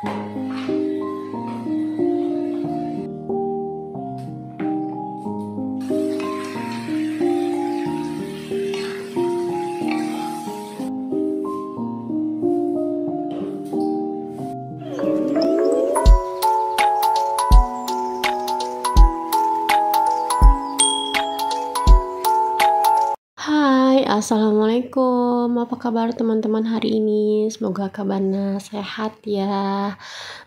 Hai, assalamualaikum. Apa kabar teman-teman hari ini? Semoga kabarnya sehat ya.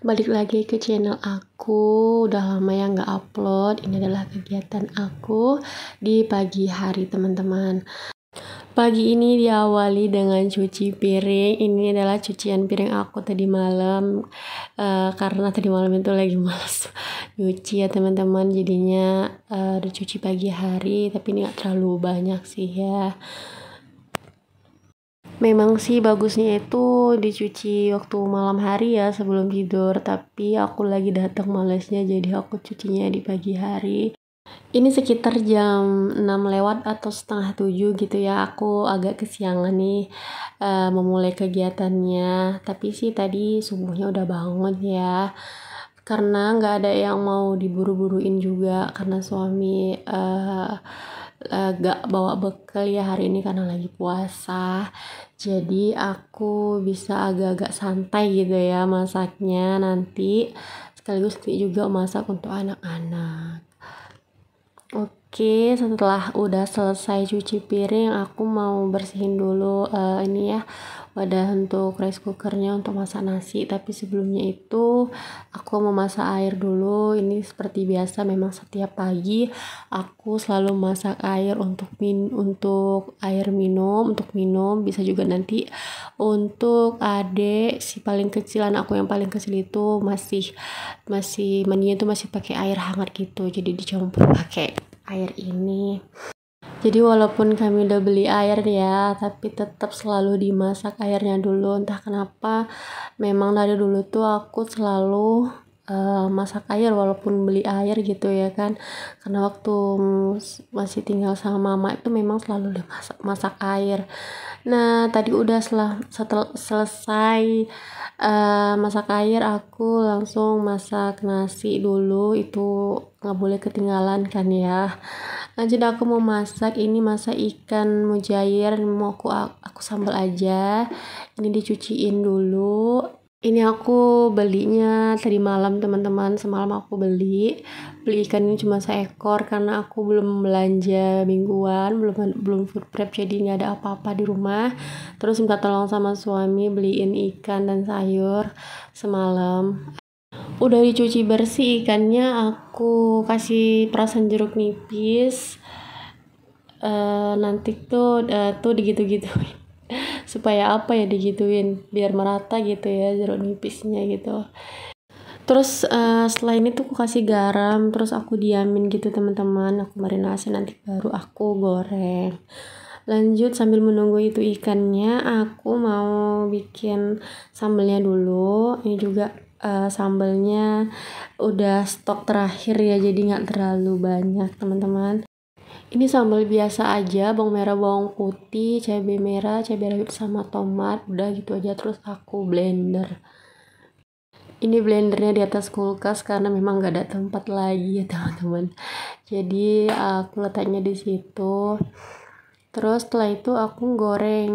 Balik lagi ke channel aku. Udah lama ya nggak upload. Ini adalah kegiatan aku di pagi hari teman-teman. Pagi ini diawali dengan cuci piring. Ini adalah cucian piring aku tadi malam, karena tadi malam itu lagi malas nyuci ya teman-teman. Jadinya dicuci pagi hari, tapi ini gak terlalu banyak sih ya. Memang sih bagusnya itu dicuci waktu malam hari ya sebelum tidur, tapi aku lagi datang malesnya jadi aku cucinya di pagi hari. Ini sekitar jam 6 lewat atau setengah 7 gitu ya. Aku agak kesiangan nih memulai kegiatannya. Tapi sih tadi subuhnya udah bangun ya. Karena nggak ada yang mau diburu-buruin juga. Karena suami gak bawa bekal ya hari ini karena lagi puasa. Jadi aku bisa agak-agak santai gitu ya masaknya nanti. Sekaligus juga masak untuk anak-anak. Oke, setelah udah selesai cuci piring, aku mau bersihin dulu ini ya wadah untuk rice cookernya untuk masak nasi. Tapi sebelumnya itu aku mau masak air dulu. Ini seperti biasa, memang setiap pagi aku selalu masak air untuk air minum, untuk minum. Bisa juga nanti untuk adik si paling kecil, anak aku yang paling kecil itu masih mandinya itu masih pakai air hangat gitu. Jadi dicampur pakai air ini. Jadi walaupun kami udah beli air ya, tapi tetap selalu dimasak airnya dulu. Entah kenapa, memang dari dulu tuh aku selalu masak air walaupun beli air gitu ya kan. Karena waktu masih tinggal sama mama itu memang selalu masak air. Nah, tadi udah selesai masak air, aku langsung masak nasi dulu. Itu nggak boleh ketinggalan kan ya. Lanjut aku mau masak ikan mujair, mau aku sambal aja. Ini dicuciin dulu. Ini aku belinya tadi malam teman-teman, semalam aku beli ikan ini cuma seekor karena aku belum belanja mingguan, belum food prep, jadi nggak ada apa-apa di rumah. Terus minta tolong sama suami beliin ikan dan sayur semalam. Udah dicuci bersih ikannya, aku kasih perasan jeruk nipis. Nanti tuh digitu-gituin supaya apa ya, digituin biar merata gitu ya jeruk nipisnya gitu. Terus setelah ini tuh aku kasih garam, terus aku diamin gitu teman-teman, aku marinasi, nanti baru aku goreng. Lanjut sambil menunggu itu ikannya, aku mau bikin sambelnya dulu. Ini juga sambelnya udah stok terakhir ya, jadi nggak terlalu banyak teman-teman. Ini sambal biasa aja, bawang merah, bawang putih, cabai merah, cabai rawit sama tomat, udah gitu aja. Terus aku blender. Ini blendernya di atas kulkas karena memang gak ada tempat lagi ya teman-teman. Jadi aku letaknya di situ. Terus setelah itu aku goreng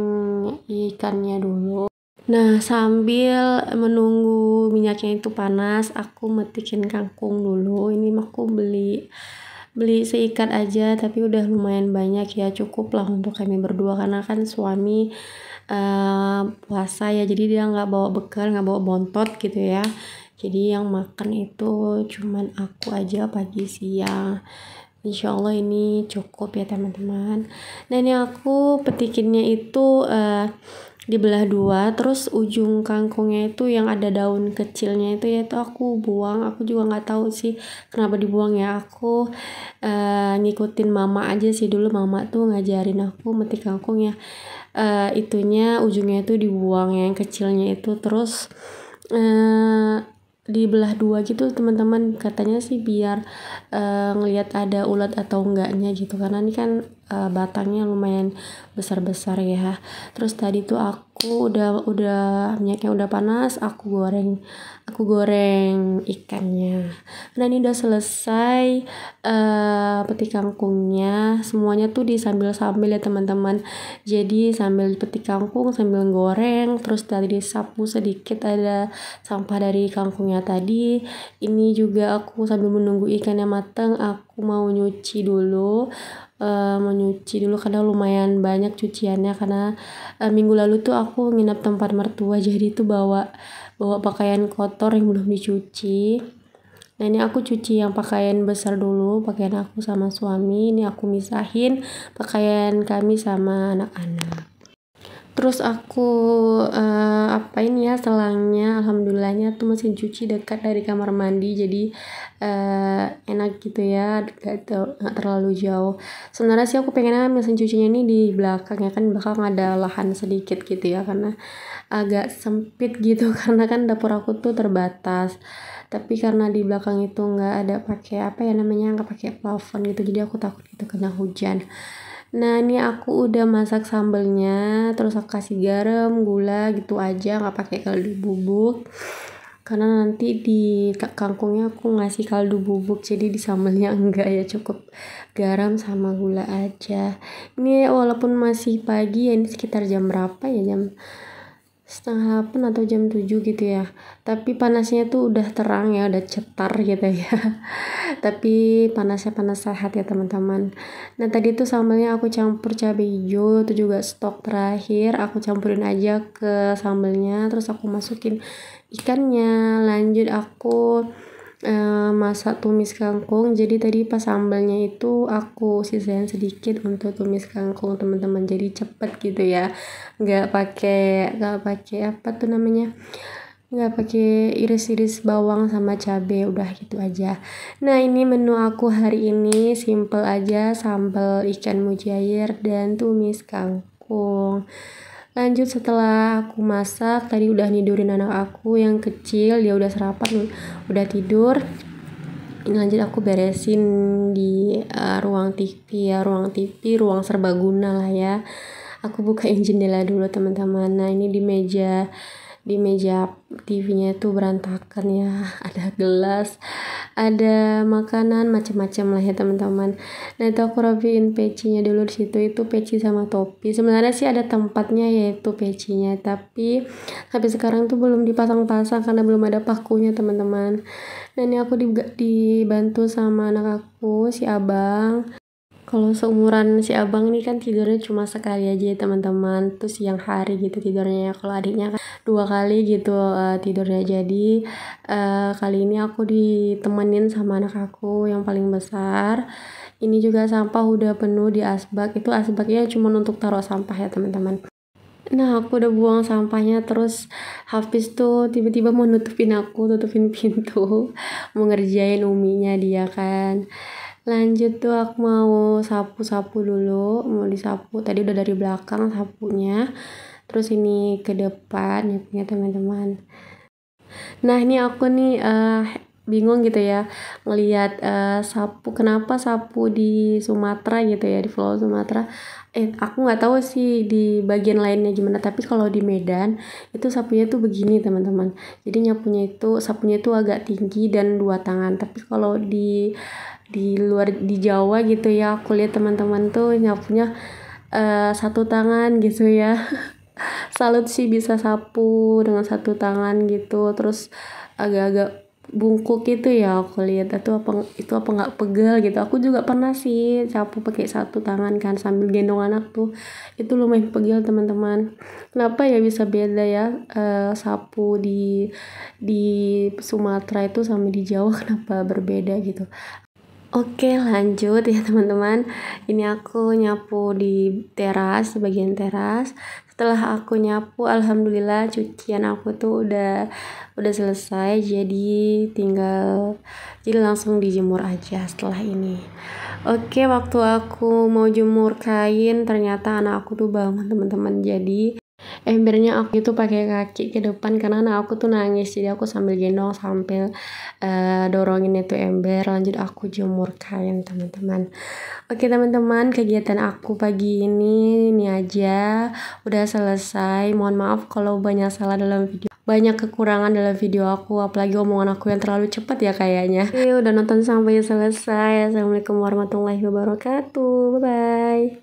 ikannya dulu. Nah, sambil menunggu minyaknya itu panas, aku metikin kangkung dulu. Ini aku beli seikat aja, tapi udah lumayan banyak ya, cukup lah untuk kami berdua karena kan suami puasa ya, jadi dia nggak bawa bekal, nggak bawa bontot gitu ya. Jadi yang makan itu cuman aku aja pagi siang. Insya Allah ini cukup ya teman-teman. Nah, ini aku petikinnya itu dibelah dua, terus ujung kangkungnya itu yang ada daun kecilnya itu ya, itu aku buang. Aku juga nggak tahu sih kenapa dibuang ya. Aku ngikutin mama aja sih, dulu mama tuh ngajarin aku metik kangkung ya, itunya ujungnya itu dibuang yang kecilnya itu, terus dibelah dua gitu teman-teman, katanya sih biar ngelihat ada ulat atau enggaknya gitu, karena ini kan batangnya lumayan besar-besar ya. Terus tadi tuh aku udah minyaknya udah panas, aku goreng ikannya. Nah ini udah selesai petik kangkungnya, semuanya tuh disambil-sambil ya teman-teman. Jadi sambil petik kangkung sambil goreng, terus tadi disapu sedikit ada sampah dari kangkungnya tadi. Ini juga aku sambil menunggu ikannya matang, aku mau nyuci dulu. Karena lumayan banyak cuciannya, karena minggu lalu tuh aku nginap tempat mertua, jadi tuh bawa pakaian kotor yang belum dicuci. Nah ini aku cuci yang pakaian besar dulu, pakaian aku sama suami. Ini aku misahin pakaian kami sama anak-anak. Terus aku apain ya selangnya, alhamdulillahnya tuh mesin cuci dekat dari kamar mandi, jadi enak gitu ya, gak terlalu jauh. Sebenarnya sih aku pengennya mesin cucinya ini di belakang ya, kan belakang ada lahan sedikit gitu ya, karena agak sempit gitu karena kan dapur aku tuh terbatas. Tapi karena di belakang itu nggak ada pakai nggak pakai plafon gitu, jadi aku takut gitu kena hujan. Nah ini aku udah masak sambelnya, terus aku kasih garam, gula gitu aja, nggak pakai kaldu bubuk. Karena nanti di kangkungnya aku ngasih kaldu bubuk, jadi di sambelnya enggak ya, cukup garam sama gula aja. Ini walaupun masih pagi ya, ini sekitar jam berapa ya, jam 7:30 atau jam 7 gitu ya, tapi panasnya tuh udah terang ya, udah cetar gitu ya. Tapi panasnya panas sehat ya teman-teman. Nah tadi tuh sambalnya aku campur cabai hijau, itu juga stok terakhir, aku campurin aja ke sambalnya, terus aku masukin ikannya. Lanjut aku masak tumis kangkung. Jadi tadi pas sambalnya itu aku sisain sedikit untuk tumis kangkung teman-teman, jadi cepet gitu ya, nggak pakai nggak pakai iris-iris bawang sama cabe, udah gitu aja. Nah ini menu aku hari ini simple aja, sambal ikan mujair dan tumis kangkung. Lanjut setelah aku masak, tadi udah nidurin anak aku yang kecil, dia udah sarapan, udah tidur. Ini lanjut aku beresin di ruang TV ya, ruang serbaguna lah ya. Aku bukain jendela dulu teman-teman. Nah ini di meja TV-nya itu berantakan ya, ada gelas, ada makanan macam-macam lah ya teman-teman. Nah itu aku rapiin pecinya dulu. Di situ itu peci sama topi, sebenarnya sih ada tempatnya yaitu pecinya, tapi sampai sekarang tuh belum dipasang-pasang karena belum ada pakunya teman-teman. Nah ini aku dibantu sama anak aku, si abang. Kalau seumuran si abang nih kan tidurnya cuma sekali aja ya teman-teman, tuh siang hari gitu tidurnya. Kalau adiknya kan 2 kali gitu tidurnya. Jadi kali ini aku ditemenin sama anak aku yang paling besar. Ini juga sampah udah penuh di asbak, itu asbaknya cuma untuk taruh sampah ya teman-teman. Nah aku udah buang sampahnya, terus Hafiz tuh tiba-tiba mau tutupin pintu mau ngerjain uminya dia kan. Lanjut tuh aku mau sapu-sapu dulu, mau disapu. Tadi udah dari belakang sapunya, terus ini ke depan ya punya teman-teman. Nah ini aku nih bingung gitu ya ngelihat sapu, kenapa sapu di Sumatera gitu ya, di Pulau Sumatera. Aku nggak tahu sih di bagian lainnya gimana, tapi kalau di Medan itu sapunya tuh begini teman-teman. Jadi sapunya itu agak tinggi dan 2 tangan. Tapi kalau di luar di Jawa gitu ya, aku lihat teman-teman tuh nyapunya 1 tangan gitu ya. Salut sih bisa sapu dengan 1 tangan gitu, terus agak-agak bungkuk gitu ya aku lihat. Itu apa nggak pegel gitu. Aku juga pernah sih sapu pakai 1 tangan kan sambil gendong anak tuh, itu lumayan pegel teman-teman. Kenapa ya bisa beda ya sapu di Sumatera itu sama di Jawa, kenapa berbeda gitu. Oke lanjut ya teman-teman, ini aku nyapu di bagian teras. Setelah aku nyapu, alhamdulillah cucian aku tuh udah selesai, jadi langsung dijemur aja setelah ini. Oke, waktu aku mau jemur kain ternyata anak aku tuh bangun teman-teman, jadi embernya aku itu pakai kaki ke depan karena anak aku tuh nangis, jadi aku sambil gendong sambil dorongin itu ember, lanjut aku jemur kain teman-teman. Oke teman-teman, kegiatan aku pagi ini aja udah selesai. Mohon maaf kalau banyak kekurangan dalam video aku, apalagi omongan aku yang terlalu cepat ya kayaknya. Oke, udah nonton sampai selesai. Assalamualaikum warahmatullahi wabarakatuh. Bye bye.